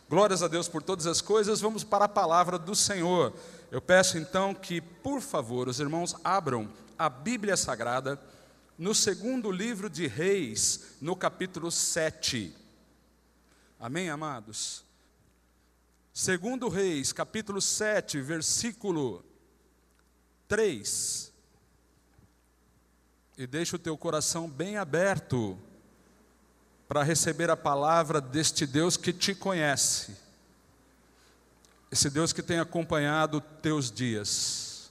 Glórias a Deus por todas as coisas. Vamos para a palavra do Senhor. Eu peço então que, por favor, os irmãos abram a Bíblia Sagrada no segundo livro de Reis, no capítulo 7. Amém, amados? Segundo Reis, capítulo 7, versículo 3. E deixa o teu coração bem aberto para receber a palavra deste Deus que te conhece, esse Deus que tem acompanhado teus dias,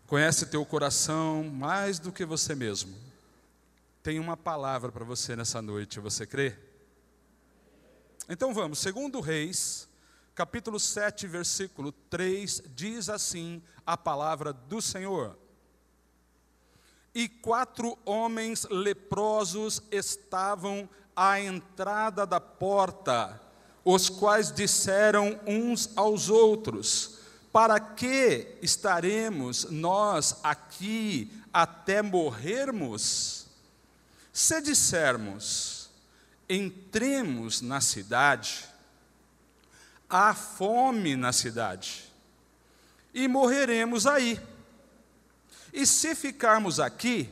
conhece teu coração mais do que você mesmo. Tem uma palavra para você nessa noite, você crê? Então vamos, segundo Reis, capítulo 7, versículo 3, diz assim a palavra do Senhor: E 4 homens leprosos estavam à entrada da porta, os quais disseram uns aos outros: Para que estaremos nós aqui até morrermos? Se dissermos, entremos na cidade, há fome na cidade, e morreremos aí. E se ficarmos aqui,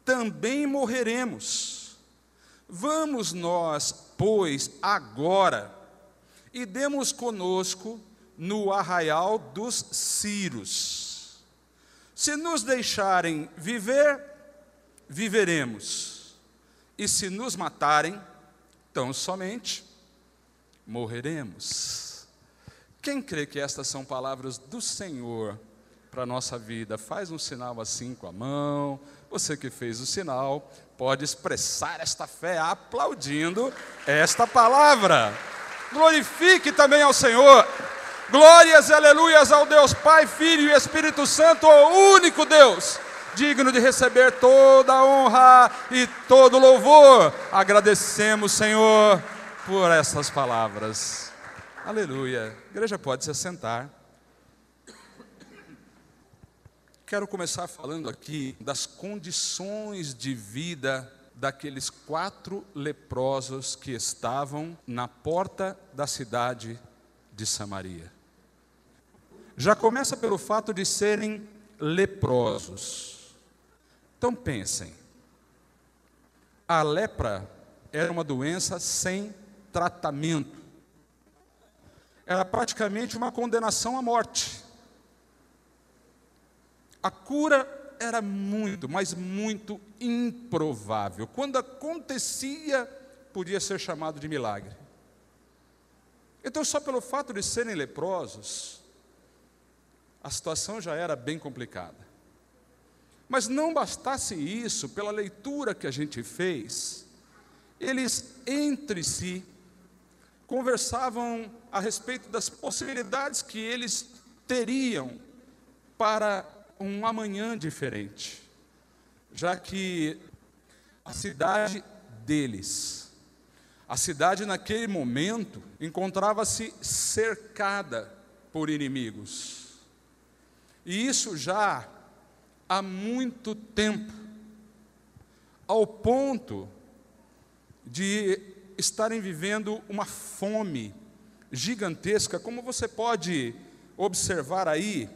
também morreremos. Vamos nós, pois, agora, e demos conosco no arraial dos Círios. Se nos deixarem viver, viveremos. E se nos matarem, tão somente morreremos. Quem crê que estas são palavras do Senhor para a nossa vida? Faz um sinal assim com a mão. Você que fez o sinal pode expressar esta fé aplaudindo esta palavra. Glorifique também ao Senhor. Glórias e aleluias ao Deus Pai, Filho e Espírito Santo, o único Deus, digno de receber toda a honra e todo louvor. Agradecemos, Senhor, por essas palavras. Aleluia. A igreja pode se assentar. Quero começar falando aqui das condições de vida daqueles 4 leprosos que estavam na porta da cidade de Samaria. Já começa pelo fato de serem leprosos. Então pensem, a lepra era uma doença sem tratamento. Era praticamente uma condenação à morte. A cura era muito, mas muito improvável. Quando acontecia, podia ser chamado de milagre. Então, só pelo fato de serem leprosos, a situação já era bem complicada. Mas não bastasse isso, pela leitura que a gente fez, eles entre si conversavam a respeito das possibilidades que eles teriam para um amanhã diferente, já que a cidade deles, a cidade naquele momento, encontrava-se cercada por inimigos, e isso já há muito tempo, ao ponto de estarem vivendo uma fome gigantesca, como você pode observar aí,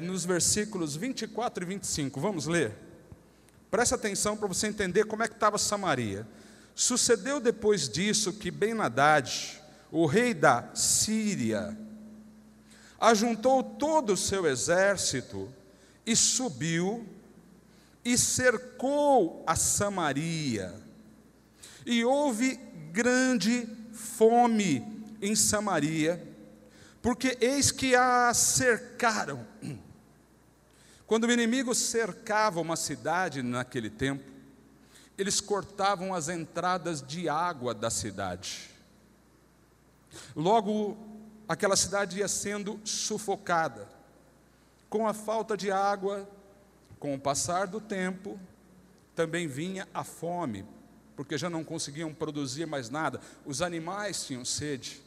nos versículos 24 e 25, vamos ler? Presta atenção para você entender como é que estava Samaria. Sucedeu depois disso que Ben-Hadad, o rei da Síria, ajuntou todo o seu exército e subiu e cercou a Samaria. E houve grande fome em Samaria, porque eis que a cercaram. Quando o inimigo cercava uma cidade naquele tempo, eles cortavam as entradas de água da cidade. Logo, aquela cidade ia sendo sufocada. Com a falta de água, com o passar do tempo, também vinha a fome, porque já não conseguiam produzir mais nada. Os animais tinham sede.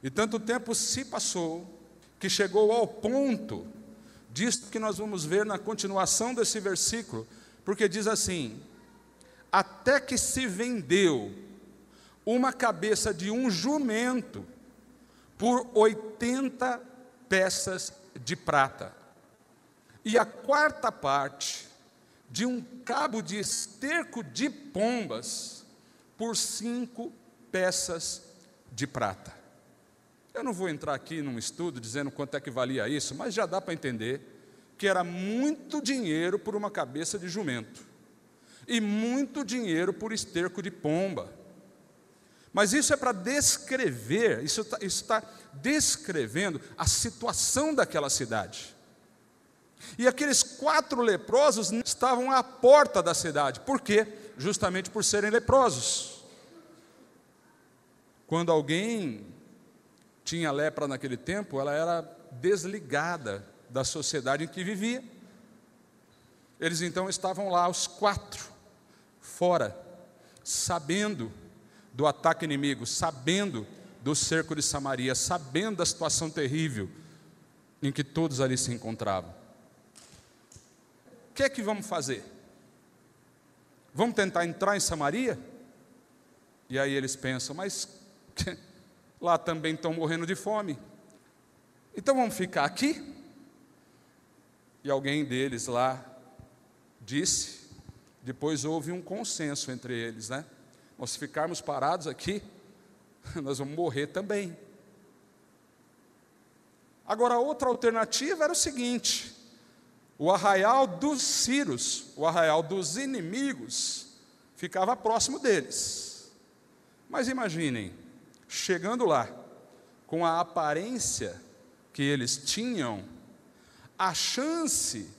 E tanto tempo se passou, que chegou ao ponto disso que nós vamos ver na continuação desse versículo, porque diz assim: até que se vendeu uma cabeça de um jumento por 80 peças de prata, e a quarta parte de um cabo de esterco de pombas por 5 peças de prata. Eu não vou entrar aqui num estudo dizendo quanto é que valia isso, mas já dá para entender que era muito dinheiro por uma cabeça de jumento, e muito dinheiro por esterco de pomba. Mas isso é para descrever, isso está descrevendo a situação daquela cidade. E aqueles 4 leprosos estavam à porta da cidade. Por quê? Justamente por serem leprosos. Quando alguém tinha lepra naquele tempo, ela era desligada da sociedade em que vivia. Eles então estavam lá, os 4, fora, sabendo do ataque inimigo, sabendo do cerco de Samaria, sabendo da situação terrível em que todos ali se encontravam. O que é que vamos fazer? Vamos tentar entrar em Samaria? E aí eles pensam, mas lá também estão morrendo de fome, então vamos ficar aqui? E alguém deles lá disse, depois houve um consenso entre eles, né? Nós, se ficarmos parados aqui, nós vamos morrer também. Agora, outra alternativa era o seguinte: o arraial dos Círios, o arraial dos inimigos, ficava próximo deles. Mas imaginem, chegando lá, com a aparência que eles tinham, a chance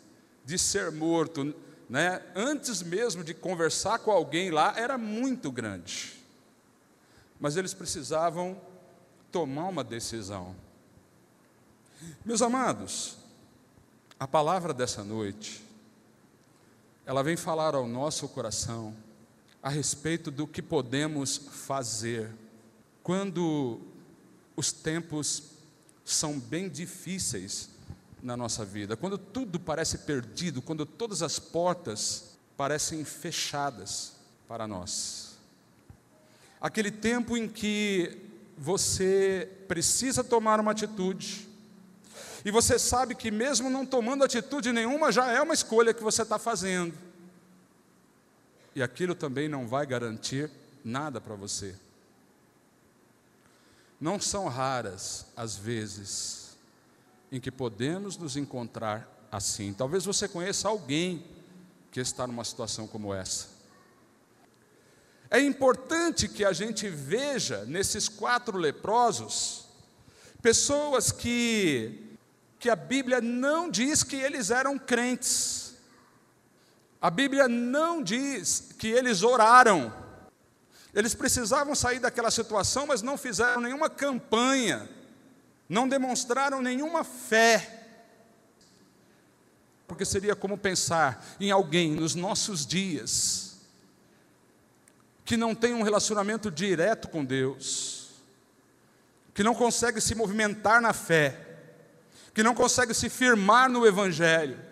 de ser morto, né, antes mesmo de conversar com alguém lá, era muito grande. Mas eles precisavam tomar uma decisão. Meus amados, a palavra dessa noite, ela vem falar ao nosso coração a respeito do que podemos fazer quando os tempos são bem difíceis na nossa vida, quando tudo parece perdido, quando todas as portas parecem fechadas para nós. Aquele tempo em que você precisa tomar uma atitude, e você sabe que mesmo não tomando atitude nenhuma, já é uma escolha que você está fazendo, e aquilo também não vai garantir nada para você. Não são raras as vezes em que podemos nos encontrar assim. Talvez você conheça alguém que está numa situação como essa. É importante que a gente veja nesses 4 leprosos pessoas que a Bíblia não diz que eles eram crentes. A Bíblia não diz que eles oraram. Eles precisavam sair daquela situação, mas não fizeram nenhuma campanha, não demonstraram nenhuma fé. Porque seria como pensar em alguém nos nossos dias que não tem um relacionamento direto com Deus, que não consegue se movimentar na fé, que não consegue se firmar no Evangelho,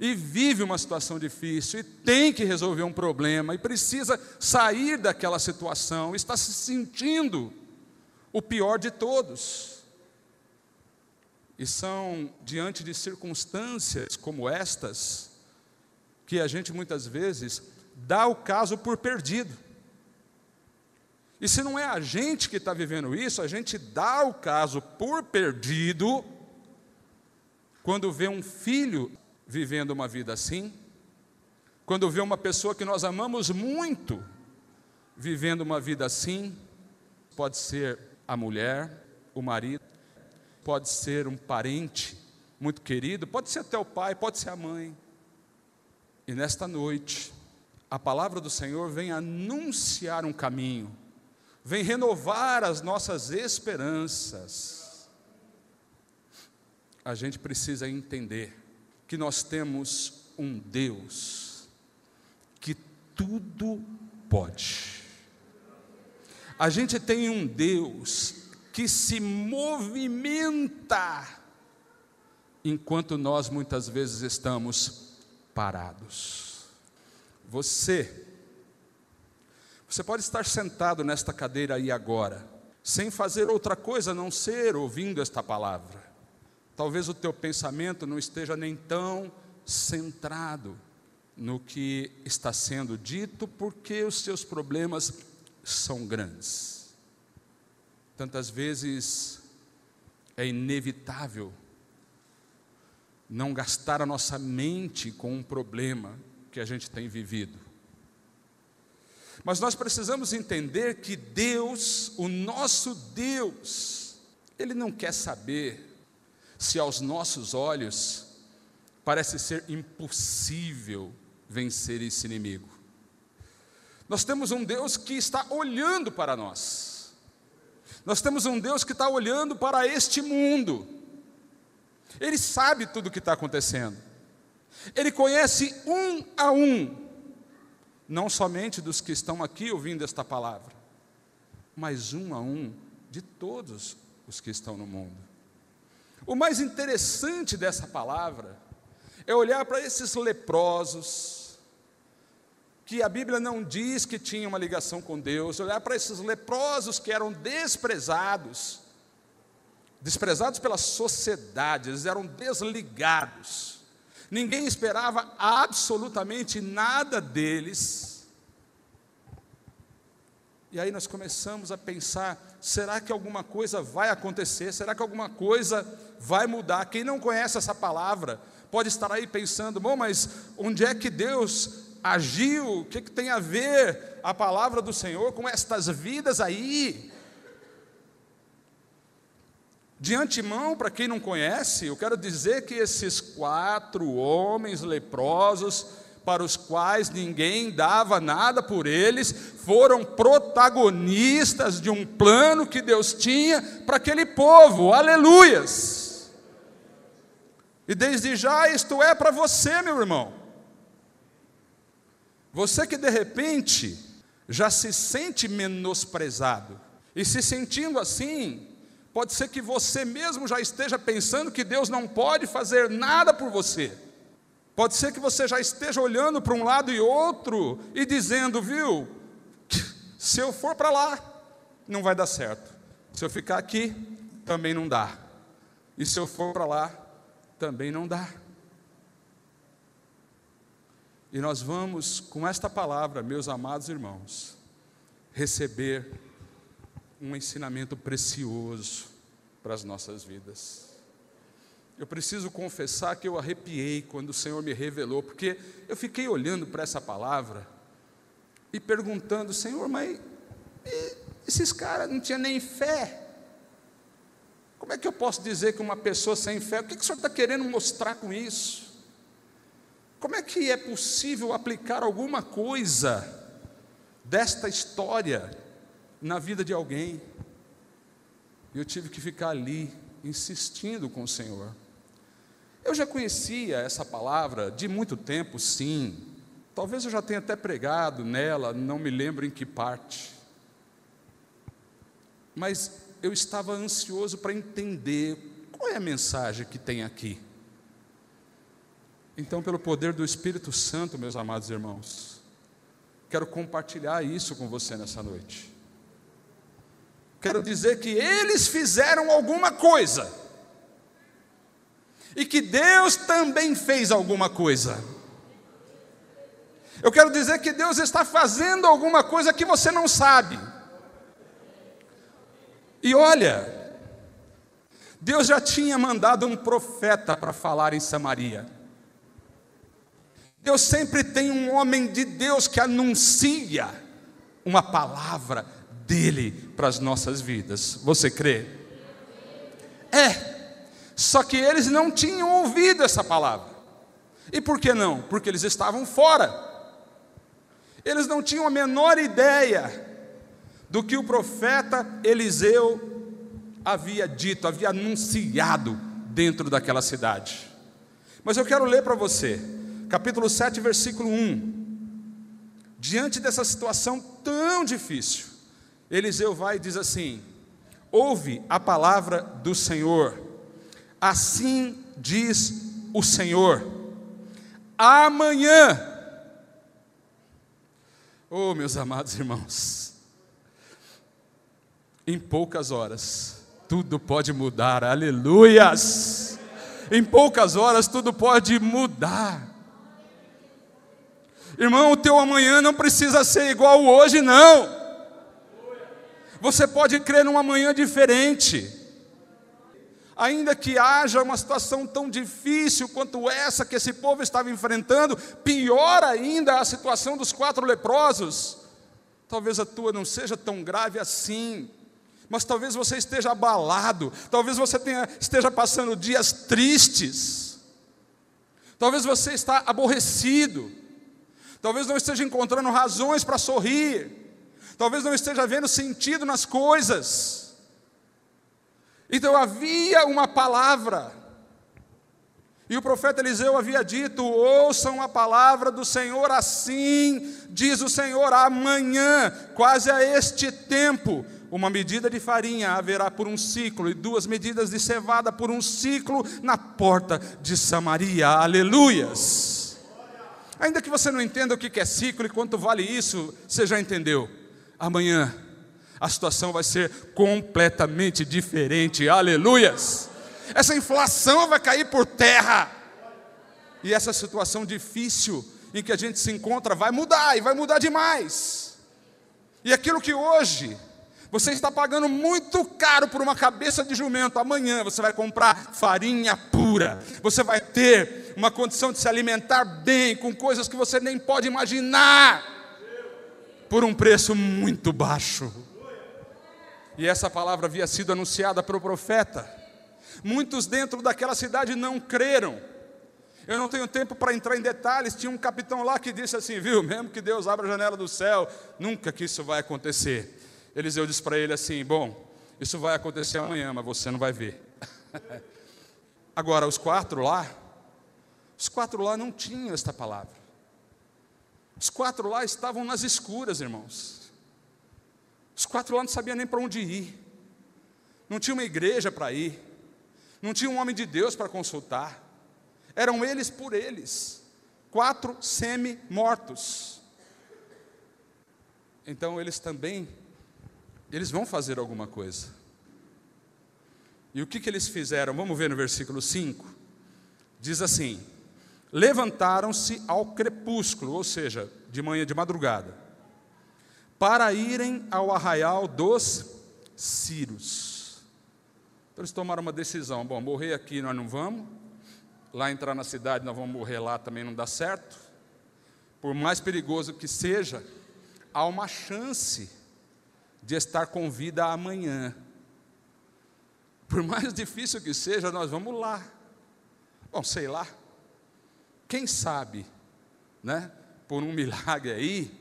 e vive uma situação difícil, e tem que resolver um problema, e precisa sair daquela situação, está se sentindo o pior de todos. E são diante de circunstâncias como estas, que a gente muitas vezes dá o caso por perdido. E se não é a gente que está vivendo isso, a gente dá o caso por perdido, quando vê um filho vivendo uma vida assim, quando vê uma pessoa que nós amamos muito, vivendo uma vida assim. Pode ser a mulher, o marido, pode ser um parente muito querido, pode ser até o pai, pode ser a mãe. E nesta noite, a palavra do Senhor vem anunciar um caminho, vem renovar as nossas esperanças. A gente precisa entender que nós temos um Deus tudo pode. A gente tem um Deus que se movimenta, enquanto nós muitas vezes estamos parados. Você pode estar sentado nesta cadeira aí agora, sem fazer outra coisa a não ser ouvindo esta palavra. Talvez o teu pensamento não esteja nem tão centrado no que está sendo dito, porque os seus problemas são grandes. Tantas vezes é inevitável não gastar a nossa mente com um problema que a gente tem vivido. Mas nós precisamos entender que Deus, o nosso Deus, Ele não quer saber se aos nossos olhos parece ser impossível vencer esse inimigo. Nós temos um Deus que está olhando para nós. Nós temos um Deus que está olhando para este mundo. Ele sabe tudo o que está acontecendo. Ele conhece um a um, não somente dos que estão aqui ouvindo esta palavra, mas um a um de todos os que estão no mundo. O mais interessante dessa palavra é olhar para esses leprosos, que a Bíblia não diz que tinham uma ligação com Deus, olhar para esses leprosos que eram desprezados pela sociedade, eles eram desligados, ninguém esperava absolutamente nada deles. E aí nós começamos a pensar, será que alguma coisa vai acontecer? Será que alguma coisa vai mudar? Quem não conhece essa palavra pode estar aí pensando, bom, mas onde é que Deus agiu? O que tem a ver a palavra do Senhor com estas vidas aí? De antemão, para quem não conhece, eu quero dizer que esses 4 homens leprosos, para os quais ninguém dava nada por eles, foram protagonistas de um plano que Deus tinha para aquele povo, aleluias! E desde já isto é para você, meu irmão. Você que de repente já se sente menosprezado, e se sentindo assim, pode ser que você mesmo já esteja pensando que Deus não pode fazer nada por você. Pode ser que você já esteja olhando para um lado e outro e dizendo, viu, se eu for para lá, não vai dar certo. Se eu ficar aqui, também não dá. E se eu for para lá, também não dá. E nós vamos, com esta palavra, meus amados irmãos, receber um ensinamento precioso para as nossas vidas. Eu preciso confessar que eu arrepiei quando o Senhor me revelou, porque eu fiquei olhando para essa palavra e perguntando, Senhor, mas esses caras não tinham nem fé. Como é que eu posso dizer que uma pessoa sem fé, o que o Senhor está querendo mostrar com isso? Como é que é possível aplicar alguma coisa desta história na vida de alguém? Eu tive que ficar ali, insistindo com o Senhor. Eu já conhecia essa palavra de muito tempo, sim. Talvez eu já tenha até pregado nela, não me lembro em que parte. Mas eu estava ansioso para entender qual é a mensagem que tem aqui. Então, pelo poder do Espírito Santo, meus amados irmãos, quero compartilhar isso com você nessa noite. Quero dizer que eles fizeram alguma coisa, e que Deus também fez alguma coisa. Eu quero dizer que Deus está fazendo alguma coisa que você não sabe. E olha, Deus já tinha mandado um profeta para falar em Samaria. Deus sempre tem um homem de Deus que anuncia uma palavra dele para as nossas vidas. Você crê? Só que eles não tinham ouvido essa palavra. E por que não? Porque eles estavam fora. Eles não tinham a menor ideia do que o profeta Eliseu havia dito, havia anunciado dentro daquela cidade. Mas eu quero ler para você, capítulo 7, versículo 1. diante dessa situação tão difícil, Eliseu vai e diz assim: ouve a palavra do Senhor, assim diz o Senhor, amanhã, oh meus amados irmãos, em poucas horas, tudo pode mudar, aleluias, em poucas horas tudo pode mudar. Irmão, o teu amanhã não precisa ser igual ao hoje, não. Você pode crer num amanhã diferente. Ainda que haja uma situação tão difícil quanto essa que esse povo estava enfrentando, pior ainda a situação dos 4 leprosos, talvez a tua não seja tão grave assim, mas talvez você esteja abalado, talvez você esteja passando dias tristes, talvez você está aborrecido, talvez não esteja encontrando razões para sorrir, talvez não esteja vendo sentido nas coisas. Então havia uma palavra, e o profeta Eliseu havia dito: ouçam a palavra do Senhor, assim diz o Senhor, amanhã, quase a este tempo, uma medida de farinha haverá por um ciclo, e 2 medidas de cevada por um ciclo na porta de Samaria, aleluias. Ainda que você não entenda o que é ciclo e quanto vale isso, você já entendeu. Amanhã a situação vai ser completamente diferente, aleluias. Essa inflação vai cair por terra, e essa situação difícil em que a gente se encontra vai mudar, e vai mudar demais. E aquilo que hoje você está pagando muito caro por uma cabeça de jumento, amanhã você vai comprar farinha pura, você vai ter uma condição de se alimentar bem, com coisas que você nem pode imaginar, por um preço muito baixo. E essa palavra havia sido anunciada pelo profeta. Muitos dentro daquela cidade não creram. Eu não tenho tempo para entrar em detalhes. Tinha um capitão lá que disse assim: viu, mesmo que Deus abra a janela do céu, nunca que isso vai acontecer. Eliseu disse para ele assim: bom, isso vai acontecer amanhã, mas você não vai ver. Agora, os quatro lá não tinham esta palavra. Os 4 lá estavam nas escuras, irmãos. Os 4 lá não sabiam nem para onde ir. Não tinha uma igreja para ir. Não tinha um homem de Deus para consultar. Eram eles por eles. 4 semi-mortos. Então eles vão fazer alguma coisa. E o que eles fizeram? Vamos ver no versículo 5. Diz assim: levantaram-se ao crepúsculo, ou seja, de manhã, de madrugada, para irem ao arraial dos Círios. Então eles tomaram uma decisão: bom, morrer aqui nós não vamos, lá entrar na cidade nós vamos morrer lá, também não dá certo. Por mais perigoso que seja, há uma chance de estar com vida amanhã. Por mais difícil que seja, nós vamos lá. Bom, sei lá, quem sabe, né, por um milagre aí,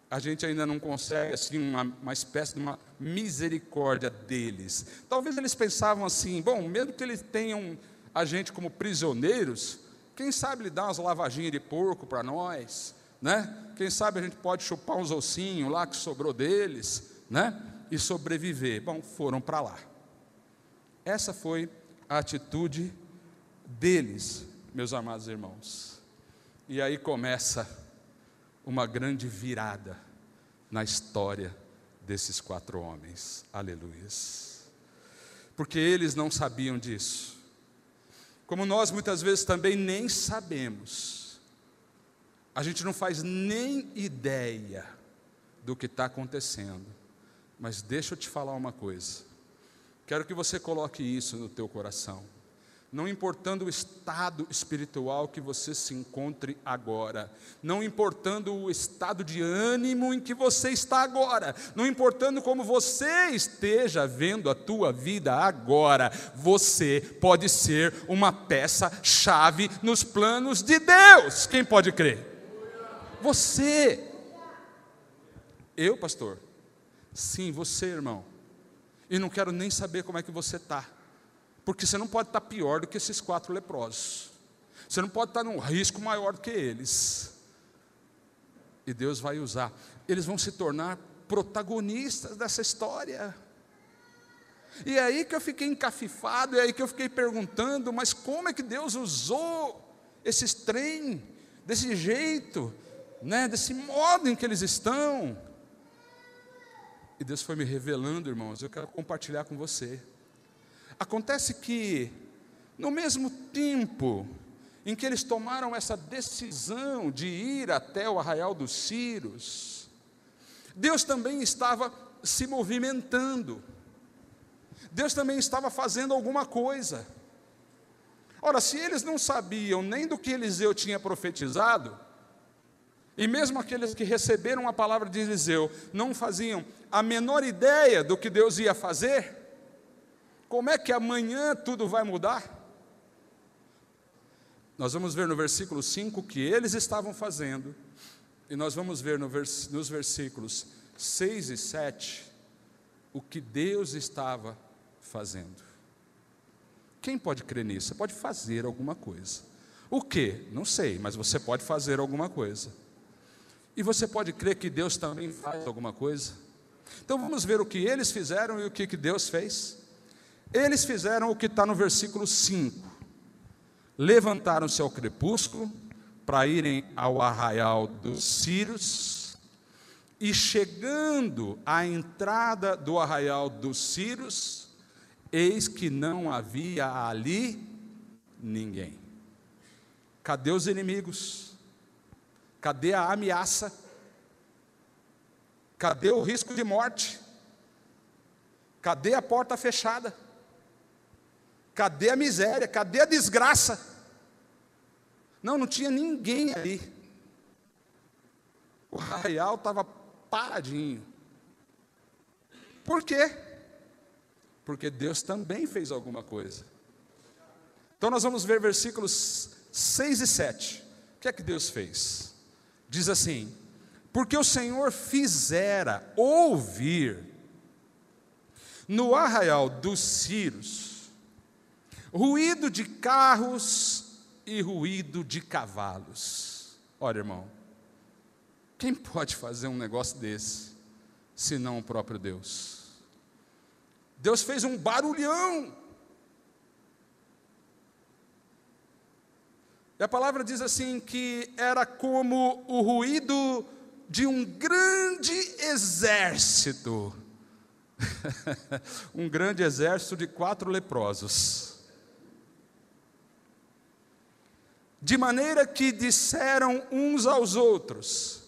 a gente ainda não consegue assim, uma espécie de uma misericórdia deles. Talvez eles pensavam assim: bom, mesmo que eles tenham a gente como prisioneiros, quem sabe ele dá umas lavaginhas de porco para nós, né? Quem sabe a gente pode chupar uns ossinhos lá que sobrou deles, né? E sobreviver. Bom, foram para lá. Essa foi a atitude deles, meus amados irmãos. E aí começa uma grande virada na história desses 4 homens, aleluias, porque eles não sabiam disso, como nós muitas vezes também nem sabemos. A gente não faz nem ideia do que está acontecendo, mas deixa eu te falar uma coisa, quero que você coloque isso no teu coração. Não importando o estado espiritual que você se encontre agora, não importando o estado de ânimo em que você está agora, não importando como você esteja vendo a tua vida agora, você pode ser uma peça-chave nos planos de Deus. Quem pode crer? Você. Eu, pastor? Sim, você, irmão. E não quero nem saber como é que você está. Porque você não pode estar pior do que esses 4 leprosos. Você não pode estar num risco maior do que eles. E Deus vai usar. Eles vão se tornar protagonistas dessa história. E é aí que eu fiquei encafifado, é aí que eu fiquei perguntando, mas como é que Deus usou esses trem, desse jeito, né, desse modo em que eles estão? E Deus foi me revelando, irmãos, eu quero compartilhar com você. Acontece que, no mesmo tempo em que eles tomaram essa decisão de ir até o arraial dos Círios, Deus também estava se movimentando, Deus também estava fazendo alguma coisa. Ora, se eles não sabiam nem do que Eliseu tinha profetizado, e mesmo aqueles que receberam a palavra de Eliseu não faziam a menor ideia do que Deus ia fazer, como é que amanhã tudo vai mudar? Nós vamos ver no versículo 5 o que eles estavam fazendo, e nós vamos ver nos versículos 6 e 7 o que Deus estava fazendo. Quem pode crer nisso? Você pode fazer alguma coisa. O quê? Não sei, mas você pode fazer alguma coisa. E você pode crer que Deus também faz alguma coisa? Então vamos ver o que eles fizeram e o que Deus fez. Eles fizeram o que está no versículo 5. Levantaram-se ao crepúsculo para irem ao arraial dos Círios, e chegando à entrada do arraial dos Círios, eis que não havia ali ninguém. Cadê os inimigos? Cadê a ameaça? Cadê o risco de morte? Cadê a porta fechada? Cadê a miséria? Cadê a desgraça? Não tinha ninguém ali. O arraial estava paradinho. Por quê? Porque Deus também fez alguma coisa. Então nós vamos ver versículos 6 e 7. O que é que Deus fez? Diz assim: porque o Senhor fizera ouvir no arraial dos Círios ruído de carros e ruído de cavalos. Olha, irmão, quem pode fazer um negócio desse, senão o próprio Deus? Deus fez um barulhão. E a palavra diz assim, que era como o ruído de um grande exército. Um grande exército de 4 leprosos. De maneira que disseram uns aos outros: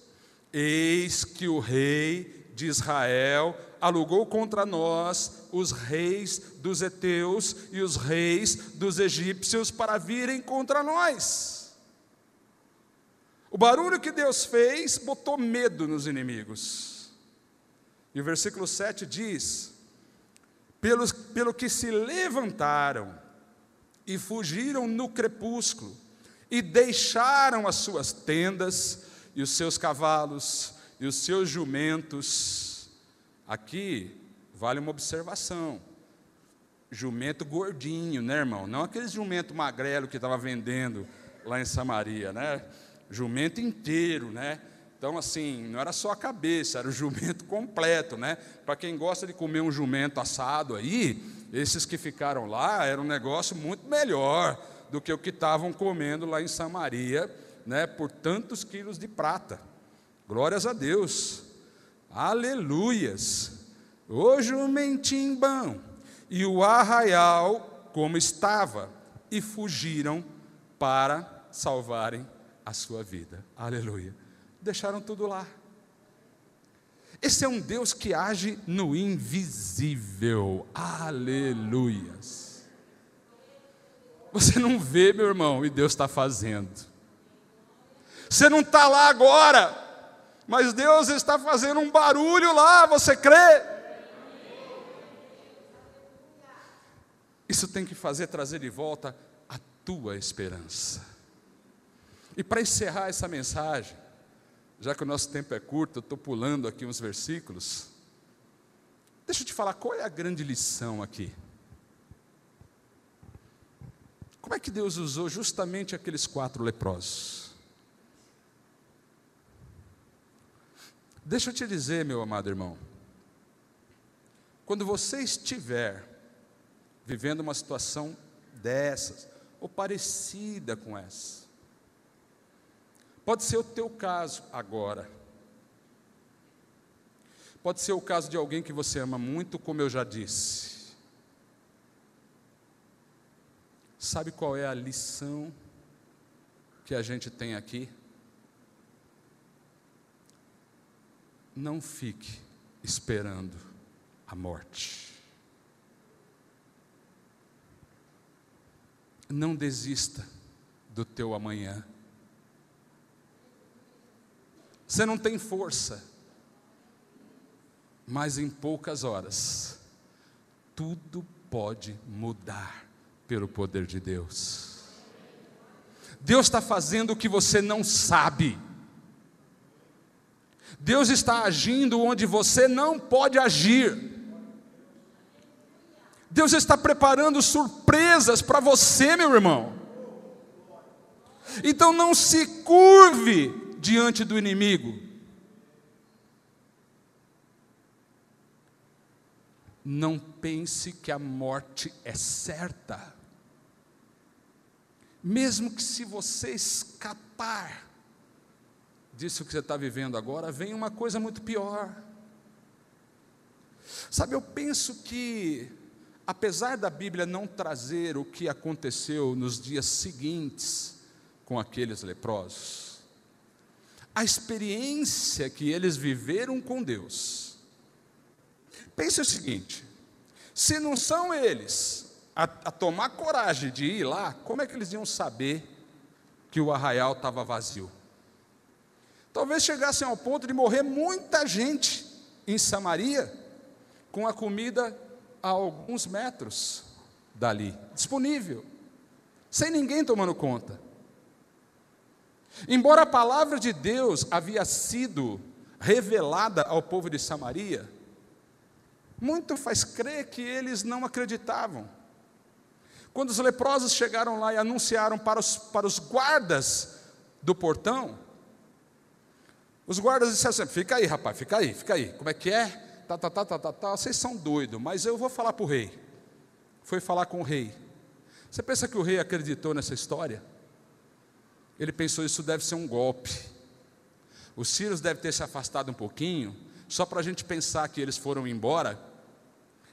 eis que o rei de Israel alugou contra nós os reis dos heteus e os reis dos egípcios para virem contra nós. O barulho que Deus fez botou medo nos inimigos. E o versículo 7 diz: pelo que se levantaram e fugiram no crepúsculo, e deixaram as suas tendas, e os seus cavalos, e os seus jumentos. Aqui vale uma observação: jumento gordinho, né, irmão? Não aquele jumento magrelo que estava vendendo lá em Samaria, né? Jumento inteiro, né? Então, assim, não era só a cabeça, era o jumento completo, né? Para quem gosta de comer um jumento assado aí, esses que ficaram lá, era um negócio muito melhor do que o que estavam comendo lá em Samaria, né, por tantos quilos de prata. Glórias a Deus, aleluias. O jumentinho bom, e o arraial como estava, e fugiram para salvarem a sua vida, aleluia. Deixaram tudo lá. Esse é um Deus que age no invisível, aleluias. Você não vê, meu irmão, e Deus está fazendo. Você não está lá agora, mas Deus está fazendo um barulho lá, você crê? Isso tem que trazer de volta a tua esperança. E para encerrar essa mensagem, já que o nosso tempo é curto, eu estou pulando aqui uns versículos, deixa eu te falar, qual é a grande lição aqui? Como é que Deus usou justamente aqueles 4 leprosos? Deixa eu te dizer, meu amado irmão, quando você estiver vivendo uma situação dessas, ou parecida com essa, pode ser o teu caso agora, pode ser o caso de alguém que você ama muito, como eu já disse. Sabe qual é a lição que a gente tem aqui? Não fique esperando a morte. Não desista do teu amanhã. Você não tem força, mas em poucas horas, tudo pode mudar pelo poder de Deus. Deus está fazendo o que você não sabe. Deus está agindo onde você não pode agir. Deus está preparando surpresas para você, meu irmão. Então não se curve diante do inimigo. Não pense que a morte é certa. Mesmo que se você escapar disso que você está vivendo agora, vem uma coisa muito pior. Sabe, eu penso que, apesar da Bíblia não trazer o que aconteceu nos dias seguintes com aqueles leprosos, a experiência que eles viveram com Deus, pense o seguinte: se não são eles a tomar coragem de ir lá, como é que eles iam saber que o arraial estava vazio? Talvez chegassem ao ponto de morrer muita gente em Samaria, com a comida a alguns metros dali, disponível, sem ninguém tomando conta. Embora a palavra de Deus havia sido revelada ao povo de Samaria, muito faz crer que eles não acreditavam. Quando os leprosos chegaram lá e anunciaram para os guardas do portão, os guardas disseram assim: fica aí, rapaz, fica aí, como é que é? Vocês são doidos, mas eu vou falar para o rei. Foi falar com o rei. Você pensa que o rei acreditou nessa história? Ele pensou: isso deve ser um golpe. Os sírios devem ter se afastado um pouquinho, só para a gente pensar que eles foram embora,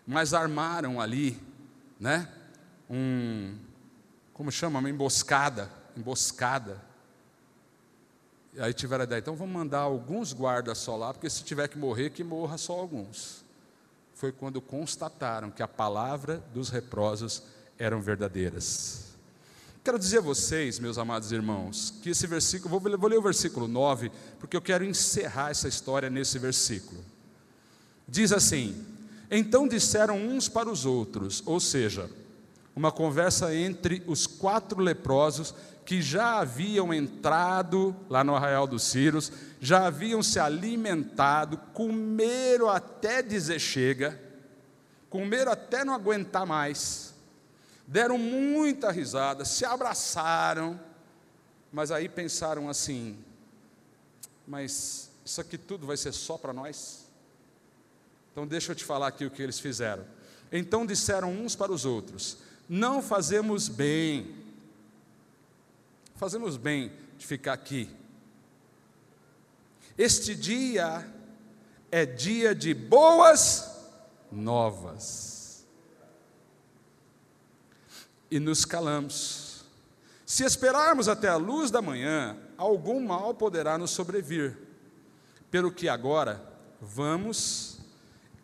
mas armaram ali, né? Como chama? Uma emboscada. E aí tiveram a ideia: então vamos mandar alguns guardas só lá, porque se tiver que morrer, que morra só alguns. Foi quando constataram que a palavra dos leprosos eram verdadeiras. Quero dizer a vocês, meus amados irmãos, que esse versículo, vou ler o versículo 9, porque eu quero encerrar essa história nesse versículo. Diz assim: então disseram uns para os outros, ou seja, uma conversa entre os 4 leprosos que já haviam entrado lá no arraial dos Sírios, já haviam se alimentado, comeram até dizer chega, comeram até não aguentar mais, deram muita risada, se abraçaram, mas aí pensaram assim: mas isso aqui tudo vai ser só para nós? Então deixa eu te falar aqui o que eles fizeram. Então disseram uns para os outros: não fazemos bem de ficar aqui. Este dia é dia de boas novas. E nos calamos. Se esperarmos até a luz da manhã, algum mal poderá nos sobrevir. Pelo que agora vamos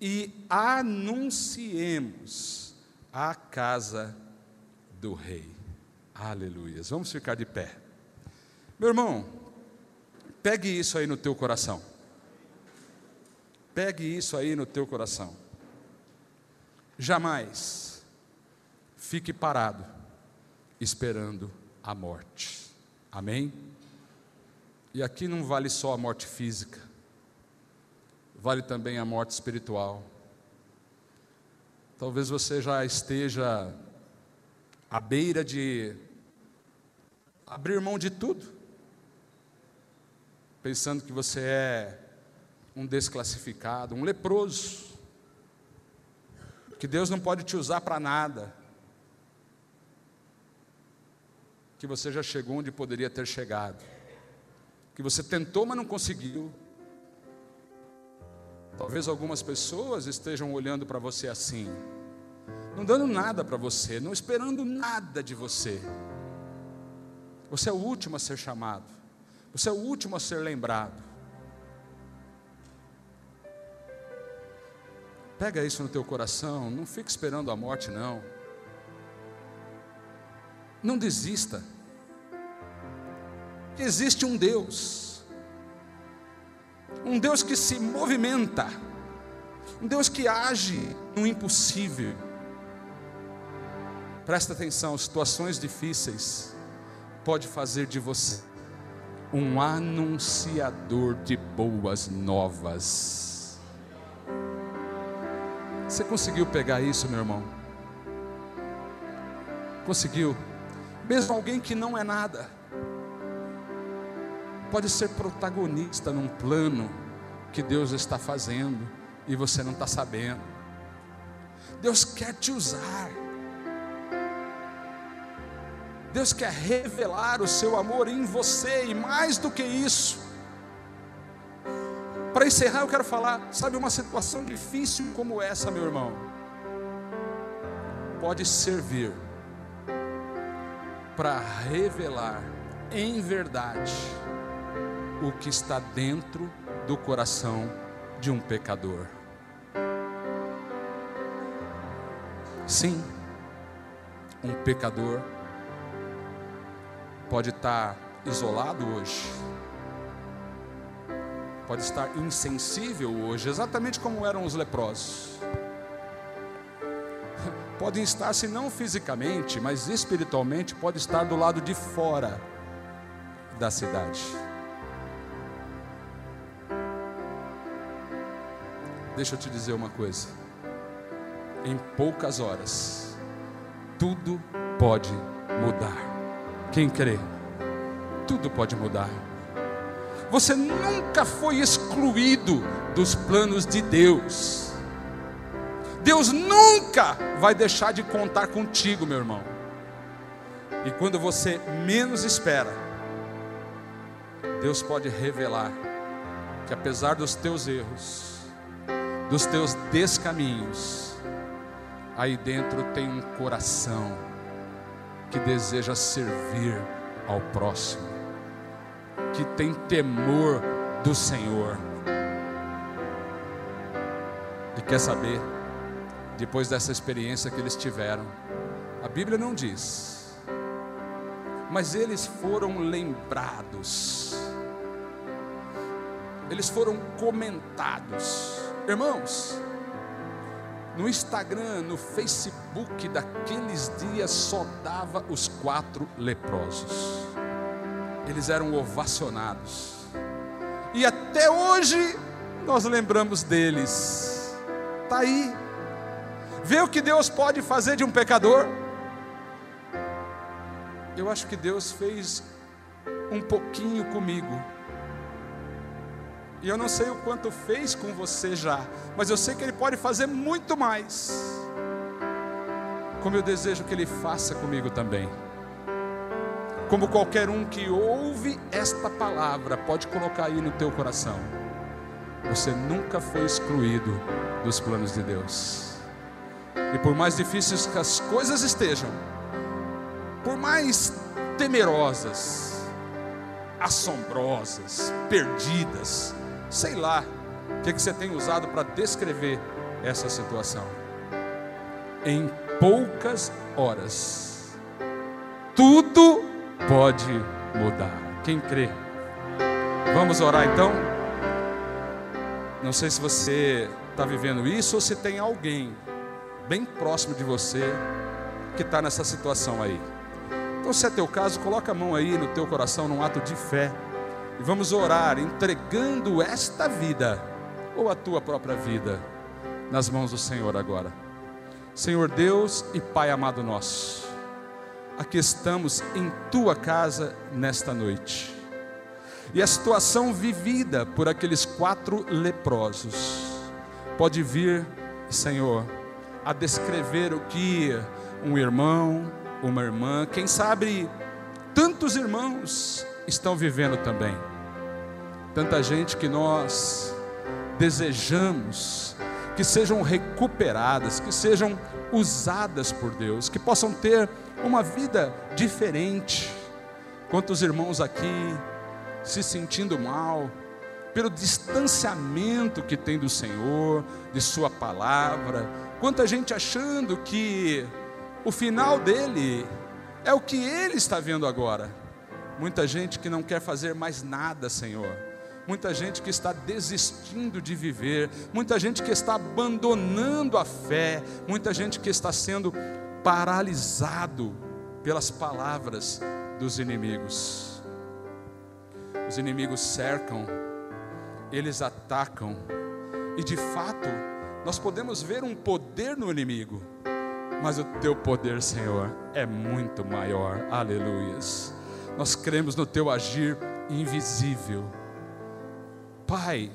e anunciemos a casa do rei. Aleluias. Vamos ficar de pé. Meu irmão, pegue isso aí no teu coração. Pegue isso aí no teu coração. Jamais fique parado esperando a morte. Amém? E aqui não vale só a morte física, vale também a morte espiritual. Talvez você já esteja à beira de abrir mão de tudo, pensando que você é um desclassificado, um leproso, que Deus não pode te usar para nada, que você já chegou onde poderia ter chegado, que você tentou, mas não conseguiu. Talvez algumas pessoas estejam olhando para você assim, não dando nada para você, não esperando nada de você. Você é o último a ser chamado, você é o último a ser lembrado. Pega isso no teu coração, não fique esperando a morte, não. Não desista. Existe um Deus que se movimenta, um Deus que age no impossível. Presta atenção, situações difíceis pode fazer de você um anunciador de boas novas. Você conseguiu pegar isso, meu irmão? Conseguiu? Mesmo alguém que não é nada pode ser protagonista num plano que Deus está fazendo e você não está sabendo. Deus quer te usar. Deus quer revelar o seu amor em você, e mais do que isso. Para encerrar, eu quero falar, sabe, uma situação difícil como essa, meu irmão, pode servir para revelar em verdade o que está dentro do coração de um pecador. Sim, um pecador pode estar isolado hoje, pode estar insensível hoje, exatamente como eram os leprosos. Podem estar, se não fisicamente, mas espiritualmente, pode estar do lado de fora da cidade. Deixa eu te dizer uma coisa, em poucas horas, tudo pode mudar. Quem crê? Tudo pode mudar. Você nunca foi excluído dos planos de Deus. Deus nunca vai deixar de contar contigo, meu irmão. E quando você menos espera, Deus pode revelar que apesar dos teus erros, dos teus descaminhos, aí dentro tem um coração que deseja servir ao próximo, que tem temor do Senhor. E quer saber, depois dessa experiência que eles tiveram, a Bíblia não diz, mas eles foram lembrados, eles foram comentados. Irmãos, no Instagram, no Facebook daqueles dias só dava os 4 leprosos. Eles eram ovacionados. E até hoje nós lembramos deles. Está aí. Vê o que Deus pode fazer de um pecador. Eu acho que Deus fez um pouquinho comigo. E eu não sei o quanto fez com você já, mas eu sei que Ele pode fazer muito mais. Como eu desejo que Ele faça comigo também. Como qualquer um que ouve esta palavra pode colocar aí no teu coração: você nunca foi excluído dos planos de Deus. E por mais difíceis que as coisas estejam, por mais temerosas, assombrosas, perdidas, sei lá o que você tem usado para descrever essa situação, em poucas horas tudo pode mudar. Quem crê? Vamos orar então? Não sei se você está vivendo isso ou se tem alguém bem próximo de você que está nessa situação aí. Então, se é teu caso, coloca a mão aí no teu coração num ato de fé e vamos orar entregando esta vida ou a tua própria vida nas mãos do Senhor agora. Senhor Deus e Pai amado nosso, aqui estamos em tua casa nesta noite. E a situação vivida por aqueles 4 leprosos pode vir, Senhor, a descrever o que um irmão, uma irmã, quem sabe tantos irmãos estão vivendo também. Tanta gente que nós desejamos que sejam recuperadas, que sejam usadas por Deus, que possam ter uma vida diferente. Quantos irmãos aqui se sentindo mal pelo distanciamento que tem do Senhor, de sua palavra. Quanta gente achando que o final dele é o que ele está vendo agora. Muita gente que não quer fazer mais nada, Senhor. Muita gente que está desistindo de viver. Muita gente que está abandonando a fé. Muita gente que está sendo paralisado pelas palavras dos inimigos. Os inimigos cercam, eles atacam, e de fato nós podemos ver um poder no inimigo, mas o teu poder, Senhor, é muito maior. Aleluias. Nós cremos no teu agir invisível. Pai,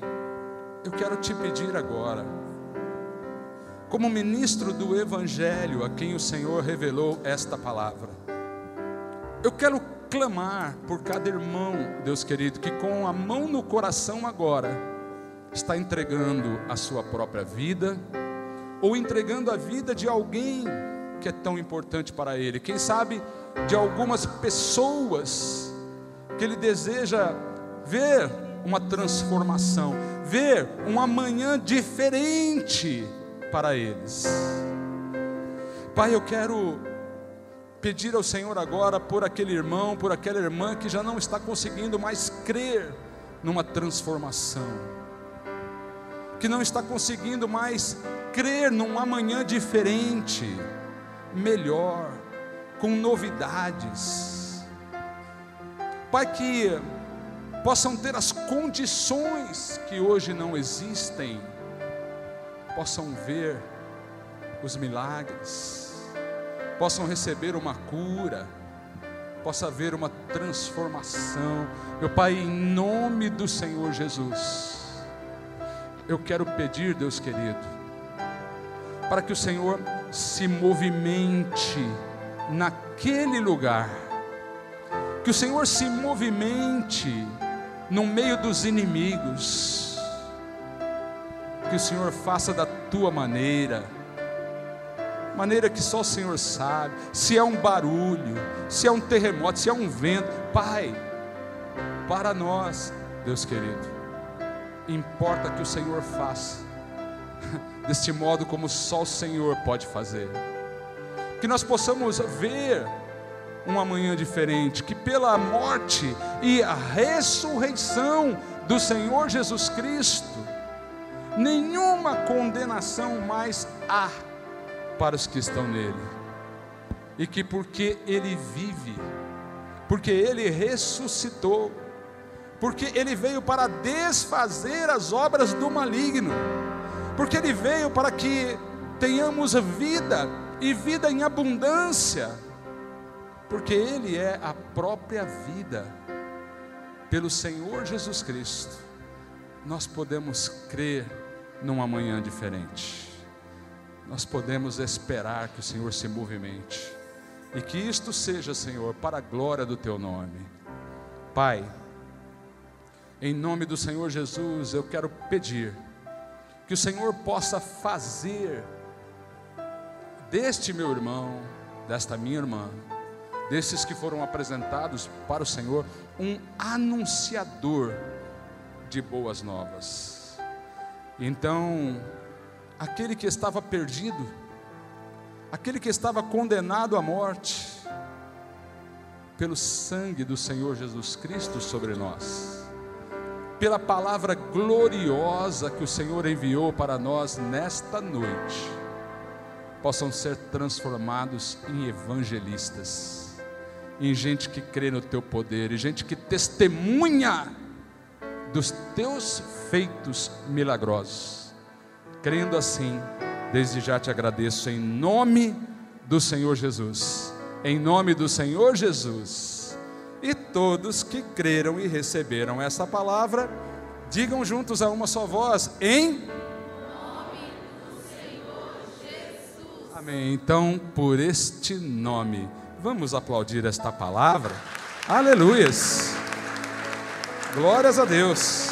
eu quero te pedir agora, como ministro do Evangelho a quem o Senhor revelou esta palavra, eu quero clamar por cada irmão, Deus querido, que com a mão no coração agora está entregando a sua própria vida, ou entregando a vida de alguém que é tão importante para ele, quem sabe de algumas pessoas que ele deseja ver uma transformação, ver um amanhã diferente para eles. Pai, eu quero pedir ao Senhor agora por aquele irmão, por aquela irmã que já não está conseguindo mais crer numa transformação, que não está conseguindo mais crer num amanhã diferente, melhor, com novidades. Pai, que possam ter as condições que hoje não existem, possam ver os milagres, possam receber uma cura, possa haver uma transformação. Meu Pai, em nome do Senhor Jesus, eu quero pedir, Deus querido, para que o Senhor se movimente naquele lugar, que o Senhor se movimente no meio dos inimigos, que o Senhor faça da tua maneira que só o Senhor sabe, se é um barulho, se é um terremoto, se é um vento. Pai, para nós, Deus querido, importa que o Senhor faça deste modo como só o Senhor pode fazer, que nós possamos ver um amanhã diferente, que pela morte e a ressurreição do Senhor Jesus Cristo, nenhuma condenação mais há para os que estão nele, e que porque ele vive, porque ele ressuscitou, porque ele veio para desfazer as obras do maligno, porque ele veio para que tenhamos vida e vida em abundância, porque ele é a própria vida. Pelo Senhor Jesus Cristo nós podemos crer num amanhã diferente. Nós podemos esperar que o Senhor se movimente, e que isto seja, Senhor, para a glória do teu nome. Pai, em nome do Senhor Jesus, eu quero pedir que o Senhor possa fazer deste meu irmão, desta minha irmã, desses que foram apresentados para o Senhor, um anunciador de boas novas. Então, aquele que estava perdido, aquele que estava condenado à morte, pelo sangue do Senhor Jesus Cristo sobre nós, pela palavra gloriosa que o Senhor enviou para nós nesta noite, possam ser transformados em evangelistas, em gente que crê no teu poder, em gente que testemunha dos teus feitos milagrosos. Crendo assim, desde já te agradeço em nome do Senhor Jesus. Em nome do Senhor Jesus. E todos que creram e receberam essa palavra, digam juntos a uma só voz, em nome do Senhor Jesus. Amém. Então, por este nome, vamos aplaudir esta palavra. Aleluias. Glórias a Deus.